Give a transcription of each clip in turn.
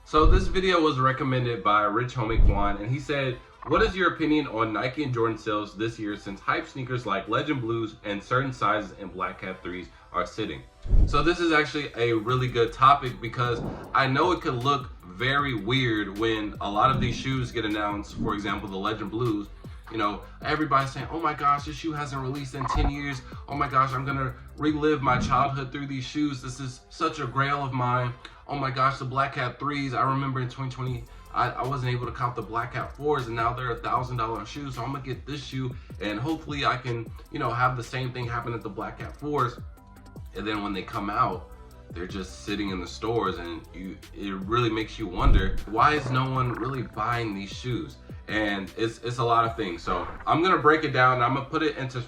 So this video was recommended by Rich Homie Quan, and he said, what is your opinion on Nike and Jordan sales this year since hype sneakers like Legend Blues and certain sizes in Black Cat 3s are sitting? So this is actually a really good topic because I know it could look very weird when a lot of these shoes get announced. For example, the Legend Blues, you know, everybody's saying, oh my gosh, this shoe hasn't released in 10 years. Oh my gosh, I'm gonna relive my childhood through these shoes. This is such a grail of mine. Oh my gosh, the Black Cat 3s, I remember in 2020, I wasn't able to cop the Black Cat 4s, and now they're $1,000 shoes, so I'm gonna get this shoe, and hopefully I can, you know, have the same thing happen at the Black Cat 4s. And then when they come out, they're just sitting in the stores, and it really makes you wonder, why is no one really buying these shoes? And it's a lot of things. So I'm gonna break it down, and I'm gonna put it into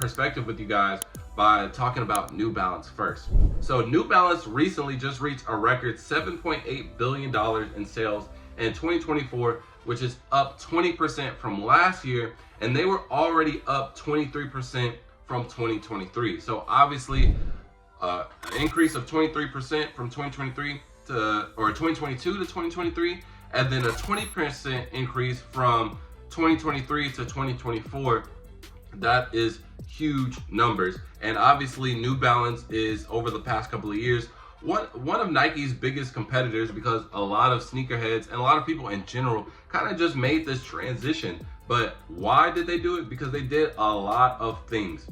perspective with you guys by talking about New Balance first. So New Balance recently just reached a record $7.8 billion in sales in 2024, which is up 20% from last year, and they were already up 23% from 2023. So obviously, an increase of 23% from 2023 or 2022 to 2023, and then a 20% increase from 2023 to 2024. That is huge numbers. And obviously New Balance is, over the past couple of years, one of Nike's biggest competitors, because a lot of sneakerheads and a lot of people in general kind of just made this transition. But why did they do it? Because they did a lot of things.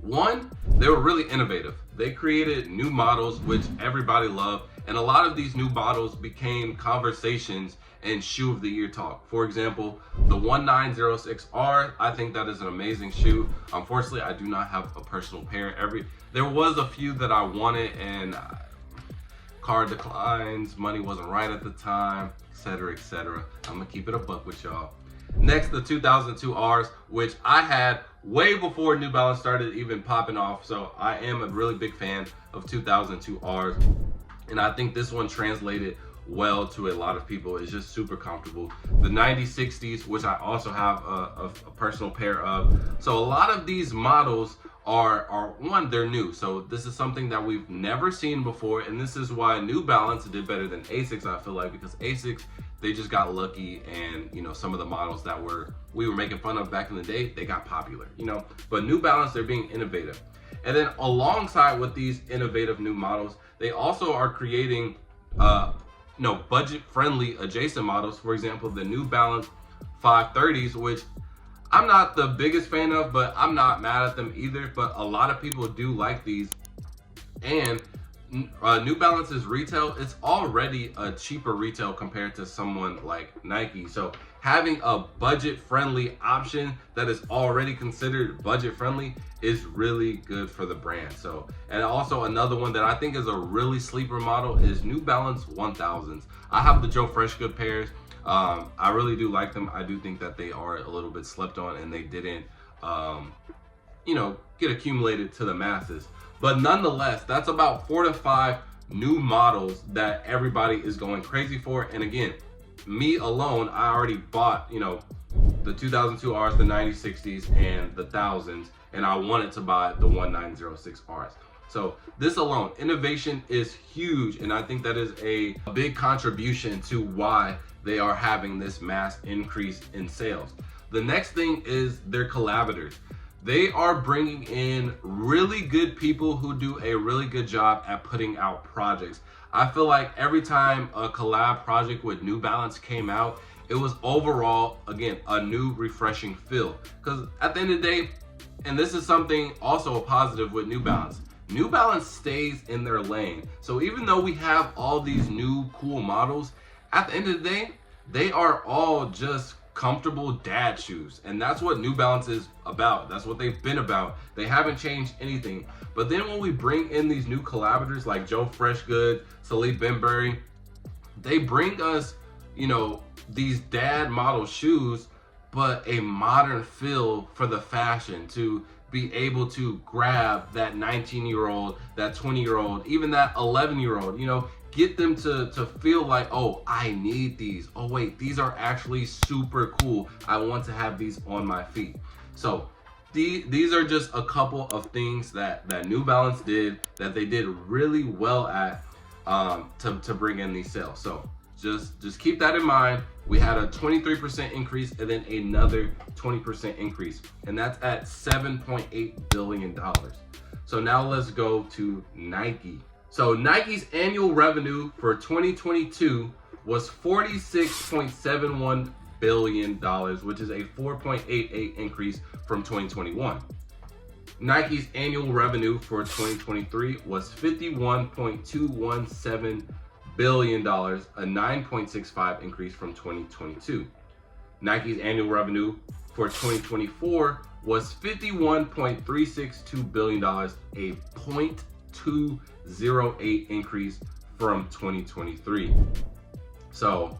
One, they were really innovative. They created new models, which everybody loved. And a lot of these new models became conversations and shoe of the year talk. For example, the 1906R, I think that is an amazing shoe. Unfortunately, I do not have a personal pair. There was a few that I wanted, and card declines, money wasn't right at the time, etc., etc. I'm gonna keep it a buck with y'all. Next, the 2002 Rs, which I had way before New Balance started even popping off. So I am a really big fan of 2002 Rs. And I think this one translated well to a lot of people. It's just super comfortable. The 9060s, which I also have a personal pair of. So a lot of these models are one, they're new. So this is something that we've never seen before. And this is why New Balance did better than Asics, I feel like, because Asics, they just got lucky, and you know, some of the models that we were making fun of back in the day, they got popular, you know. But New Balance, they're being innovative. And then alongside with these innovative new models, they also are creating budget-friendly adjacent models. For example, the New Balance 530s, which I'm not the biggest fan of, but I'm not mad at them either. But a lot of people do like these. And New Balance's retail, it's already a cheaper retail compared to someone like Nike. So having a budget-friendly option that is already considered budget-friendly is really good for the brand. So, and also another one that I think is a really sleeper model is New Balance 1000s. I have the Joe Freshgood pairs. I really do like them. I do think that they are a little bit slept on, and they didn't, get accumulated to the masses. But nonetheless, that's about 4 to 5 new models that everybody is going crazy for. And again, me alone, I already bought, the 2002 Rs, the 9060s, and the 1000s, and I wanted to buy the 1906 Rs. So this alone, innovation is huge, and I think that is a big contribution to why they are having this mass increase in sales. The next thing is their collaborators. They are bringing in really good people who do a really good job at putting out projects. I feel like every time a collab project with New Balance came out, it was overall, again, a new refreshing feel. Because at the end of the day, and this is something also a positive with New Balance, New Balance stays in their lane. So even though we have all these new cool models, at the end of the day, they are all just comfortable dad shoes, and that's what New Balance is about. That's what they've been about. They haven't changed anything. But then when we bring in these new collaborators like Joe Freshgood, Salih Benbury, they bring us, these dad model shoes, but a modern feel for the fashion, to be able to grab that 19-year-old, that 20-year-old, even that 11-year-old, get them to feel like, oh, I need these. Oh wait, these are actually super cool. I want to have these on my feet. So these are just a couple of things that New Balance did that they did really well at to bring in these sales. So just keep that in mind. We had a 23% increase and then another 20% increase, and that's at $7.8 billion. So now let's go to Nike. So Nike's annual revenue for 2022 was $46.71 billion, which is a 4.88 increase from 2021. Nike's annual revenue for 2023 was $51.217 billion, a 9.65 increase from 2022. Nike's annual revenue for 2024 was $51.362 billion, a 0.208 increase from 2023. So,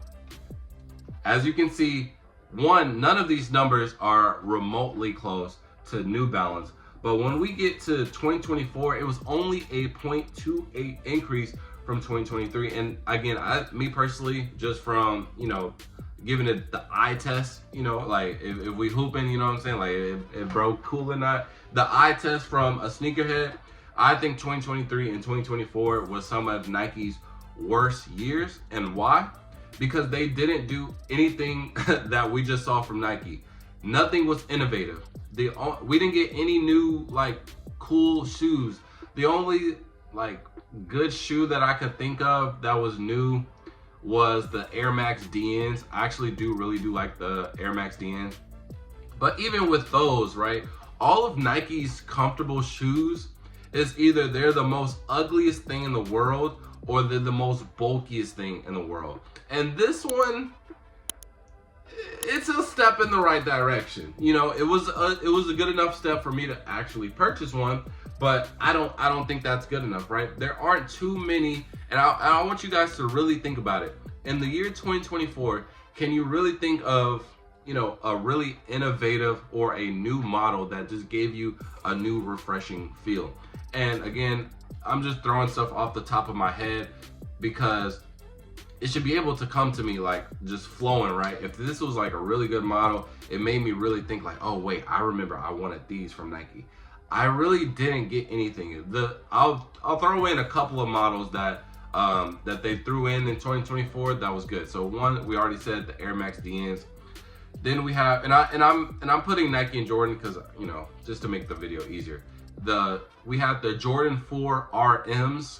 as you can see, none of these numbers are remotely close to New Balance. But when we get to 2024, it was only a 0.28 increase from 2023. And again, me personally, just from, giving it the eye test, like if we hooping, you know what I'm saying? Like if bro cool or not. The eye test from a sneakerhead, I think 2023 and 2024 was some of Nike's worst years. And why? Because they didn't do anything that we just saw from Nike. Nothing was innovative. We didn't get any new cool shoes. The only good shoe that I could think of that was new was the Air Max DNs. I actually really do like the Air Max DNs. But even with those, right, all of Nike's comfortable shoes is either they're the most ugliest thing in the world or they're the most bulkiest thing in the world. And this one, it's a step in the right direction. It was a good enough step for me to actually purchase one, but I don't think that's good enough, right? There aren't too many, and I want you guys to really think about it. In the year 2024, can you really think of, a really innovative or a new model that just gave you a new refreshing feel? And again, I'm just throwing stuff off the top of my head because it should be able to come to me just flowing, right? If this was a really good model, it made me really think oh wait, I remember I wanted these from Nike. I really didn't get anything. I'll throw in a couple of models that they threw in 2024 that was good. So one, we already said the Air Max DNs. Then we have, and I'm putting Nike and Jordan because just to make the video easier. We had the Jordan 4 RMs.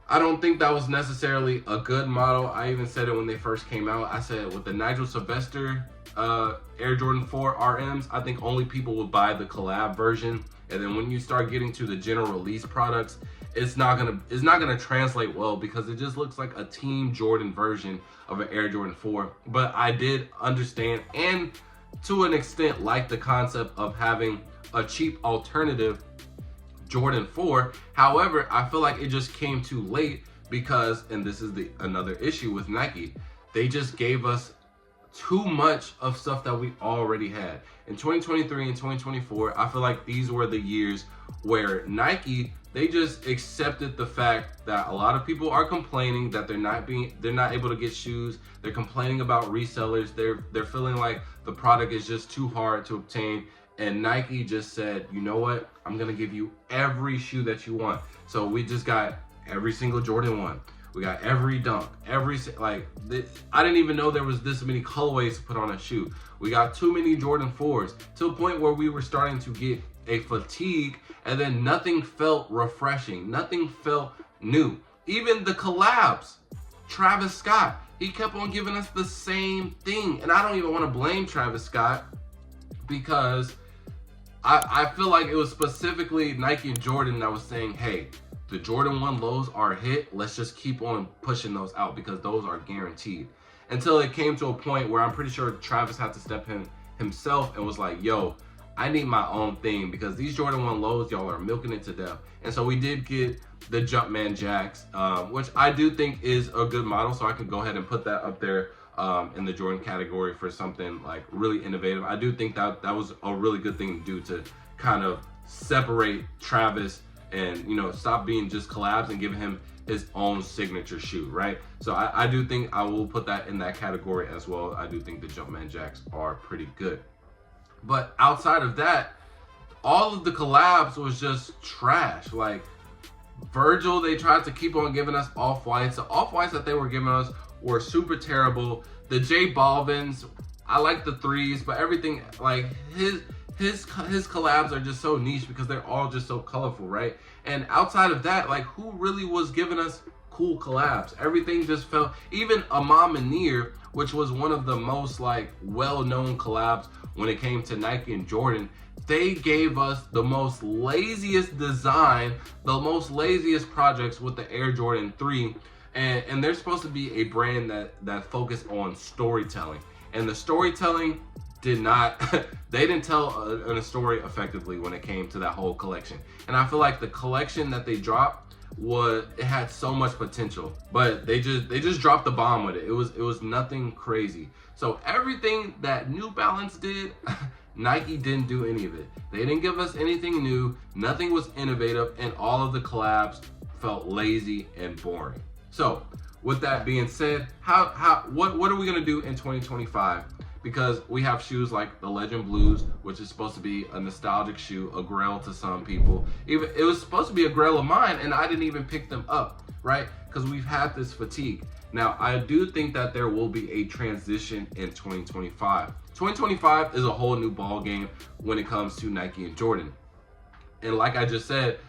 I don't think that was necessarily a good model. I even said it when they first came out. I said with the Nigel Sylvester Air Jordan 4 RMs, I think only people would buy the collab version. And then when you start getting to the general release products, it's not gonna translate well because it just looks like a Team Jordan version of an Air Jordan 4. But I did understand and to an extent like the concept of having a cheap alternative Jordan 4. However, I feel like it just came too late because, and this is another issue with Nike, they just gave us too much of stuff that we already had. In 2023 and 2024, I feel like these were the years where Nike, they just accepted the fact that a lot of people are complaining that they're not able to get shoes. They're complaining about resellers. They're feeling like the product is just too hard to obtain. And Nike just said, you know what? I'm gonna give you every shoe that you want. So we just got every single Jordan 1. We got every dunk, I didn't even know there was this many colorways to put on a shoe. We got too many Jordan 4s to a point where we were starting to get a fatigue, and then nothing felt refreshing. Nothing felt new. Even the collabs, Travis Scott, he kept on giving us the same thing. And I don't even want to blame Travis Scott because I feel like it was specifically Nike and Jordan that was saying, hey, the Jordan 1 lows are a hit. Let's just keep on pushing those out because those are guaranteed. Until it came to a point where I'm pretty sure Travis had to step in himself and was like, yo, I need my own thing because these Jordan 1 lows, y'all are milking it to death. And so we did get the Jumpman Jacks, which I do think is a good model. So I could go ahead and put that up there in the Jordan category for something really innovative. I do think that was a really good thing to do to kind of separate Travis and stop being just collabs and giving him his own signature shoe, right? So I do think I will put that in that category as well. I do think the Jumpman Jacks are pretty good. But outside of that, all of the collabs was just trash. Virgil, they tried to keep on giving us off-whites. The off-whites that they were giving us were super terrible. The J Balvins, I like the threes, but everything, like his collabs are just so niche because they're all just so colorful, right? And outside of that, like, who really was giving us cool collabs? Everything just felt, even Imam Munir, which was one of the most like well-known collabs when it came to Nike and Jordan, they gave us the most laziest design, the most laziest projects with the Air Jordan 3. And they're supposed to be a brand that focused on storytelling. And the storytelling did not, they didn't tell a story effectively when it came to that whole collection. And I feel like the collection that they dropped it had so much potential, but they just dropped the bomb with it. It was nothing crazy. So everything that New Balance did, Nike didn't do any of it. They didn't give us anything new. Nothing was innovative, and all of the collabs felt lazy and boring. So with that being said, what are we gonna do in 2025? Because we have shoes like the Legend Blues, which is supposed to be a nostalgic shoe, a grail to some people. Even it was supposed to be a grail of mine, and I didn't even pick them up, right? Because we've had this fatigue. Now, I do think that there will be a transition in 2025. 2025 is a whole new ball game when it comes to Nike and Jordan. And like I just said,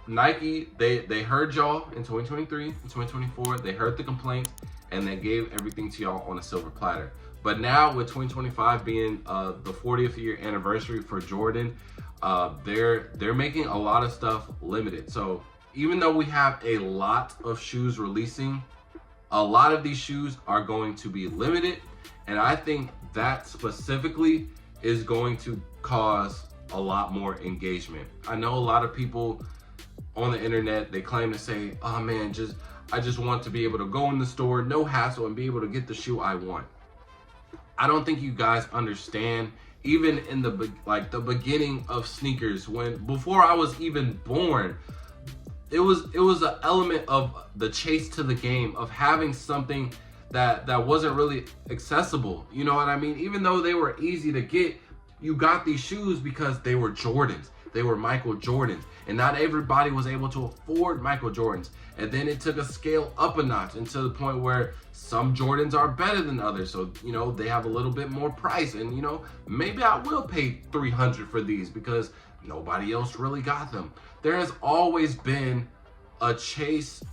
Nike, they heard y'all in 2023 and 2024. They heard the complaints, and they gave everything to y'all on a silver platter. But now with 2025 being the 40th year anniversary for Jordan, they're making a lot of stuff limited. So even though we have a lot of shoes releasing, a lot of these shoes are going to be limited. And I think that specifically is going to cause a lot more engagement. I know a lot of people on the internet, they claim to say, oh man, I just want to be able to go in the store, no hassle, and be able to get the shoe I want. I don't think you guys understand, even in the beginning of sneakers, before I was even born, it was an element of the chase to the game, of having something that wasn't really accessible. You know what I mean? Even though they were easy to get, you got these shoes because they were Jordans. They were Michael Jordans, and not everybody was able to afford Michael Jordans. And then it took a scale up a notch, and to the point where some Jordans are better than others. So, you know, they have a little bit more price, and, you know, maybe I will pay $300 for these because nobody else really got them. There has always been a chase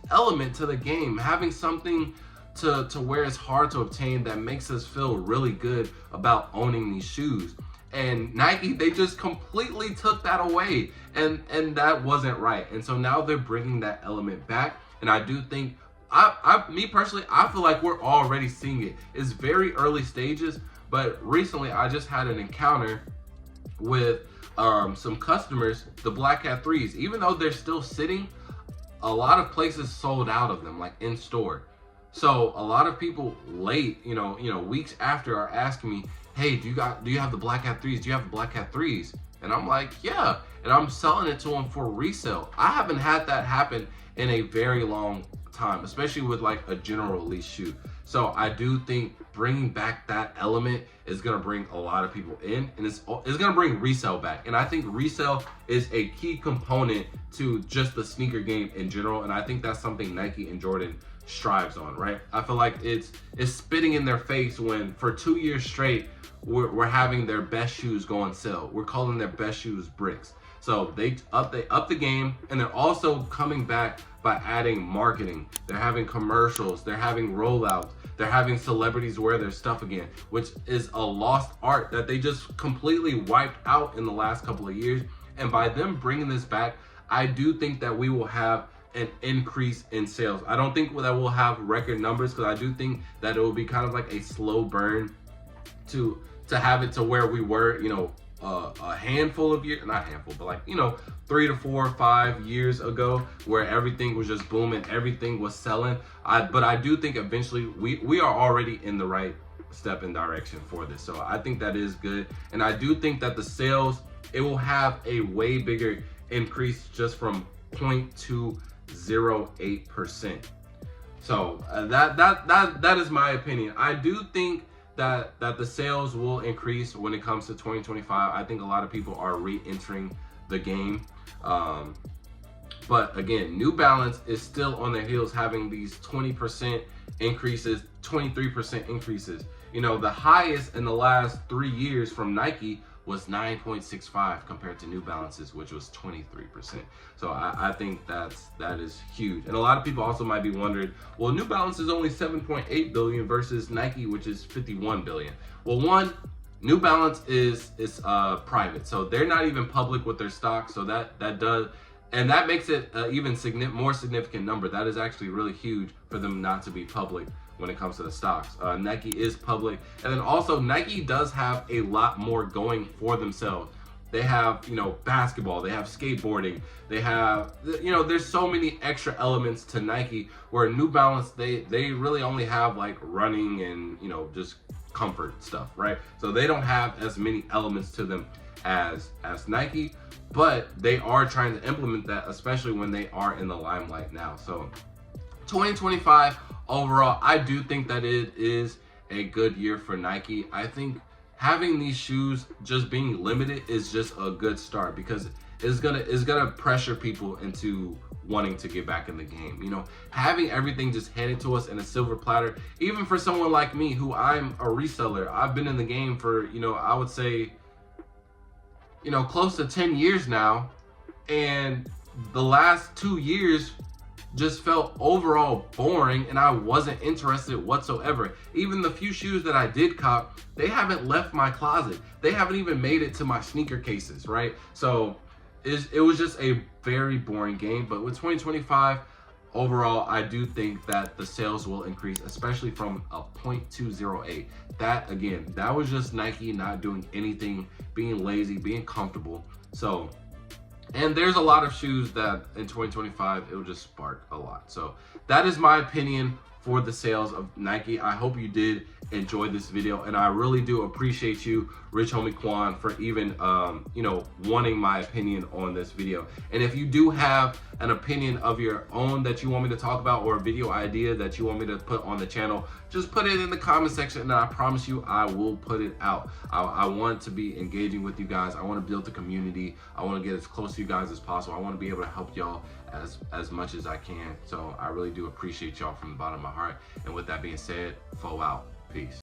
element to the game, having something to where it's hard to obtain that makes us feel really good about owning these shoes. And Nike, they just completely took that away, and that wasn't right. And so now they're bringing that element back, and I do think, me personally, I feel like we're already seeing it. It's very early stages, but recently I just had an encounter with some customers, the Black Cat 3s. Even though they're still sitting, a lot of places sold out of them, like in store. So a lot of people late, you know, weeks after, are asking me, hey, do you have the Black Cat 3s? Do you have the Black Cat 3s? And I'm like, yeah. And I'm selling it to them for resale. I haven't had that happen in a very long time, especially with like a general release shoe. So I do think bringing back that element is gonna bring a lot of people in, and it's gonna bring resale back. And I think resale is a key component to just the sneaker game in general. And I think that's something Nike and Jordan strives on, right? I feel like it's spitting in their face when for 2 years straight we're having their best shoes go on sale. We're calling their best shoes bricks. So they up the game, and they're also coming back by adding marketing. They're having commercials, they're having rollouts, they're having celebrities wear their stuff again, which is a lost art that they just completely wiped out in the last couple of years. And by them bringing this back, I do think that we will have an increase in sales. I don't think that we'll have record numbers, because I do think that it will be kind of like a slow burn to have it to where we were, you know, a handful of years, not handful, but like, you know, 3 to 4 or 5 years ago, where everything was just booming, everything was selling. But I do think eventually we are already in the right step in direction for this. So I think that is good. And I do think that the sales, it will have a way bigger increase just from 0.208%. So that is my opinion. I do think that the sales will increase when it comes to 2025. I think a lot of people are re-entering the game. But again, New Balance is still on their heels, having these 20% increases, 23% increases. You know, the highest in the last 3 years from Nike was 9.65 compared to New Balance's, which was 23%. So I think that is huge. And a lot of people also might be wondering, well, New Balance is only 7.8 billion versus Nike, which is 51 billion. Well, one, New Balance is private, so they're not even public with their stock. So that does, and that makes it even more significant number. That is actually really huge for them not to be public when it comes to the stocks. Nike is public, and then also Nike does have a lot more going for themselves. They have, you know, basketball, they have skateboarding, they have, you know, there's so many extra elements to Nike, where New Balance, they really only have like running and, you know, just comfort stuff, right? So they don't have as many elements to them as Nike, but they are trying to implement that, especially when they are in the limelight now. So 2025 overall, I do think that it is a good year for Nike. I think having these shoes just being limited is just a good start, because it's gonna pressure people into wanting to get back in the game. You know, having everything just handed to us in a silver platter, even for someone like me, who I'm a reseller, I've been in the game for, you know, I would say, you know, close to 10 years now, and the last 2 years just felt overall boring, and I wasn't interested whatsoever. Even the few shoes that I did cop, they haven't left my closet. They haven't even made it to my sneaker cases, right? So it was just a very boring game. But with 2025, overall, I do think that the sales will increase, especially from a 0.208. That, again, that was just Nike not doing anything, being lazy, being comfortable. So, and there's a lot of shoes that in 2025, it will just spark a lot. So that is my opinion for the sales of Nike. I hope you did enjoy this video, and I really do appreciate you, Rich Homie Quan, for even you know, wanting my opinion on this video. And if you do have an opinion of your own that you want me to talk about, or a video idea that you want me to put on the channel, just put it in the comment section, and I promise you I will put it out. I want to be engaging with you guys. I want to build the community. I want to get as close to you guys as possible. I want to be able to help y'all as much as I can. So I really do appreciate y'all from the bottom of my heart. And with that being said, Fo out. Peace.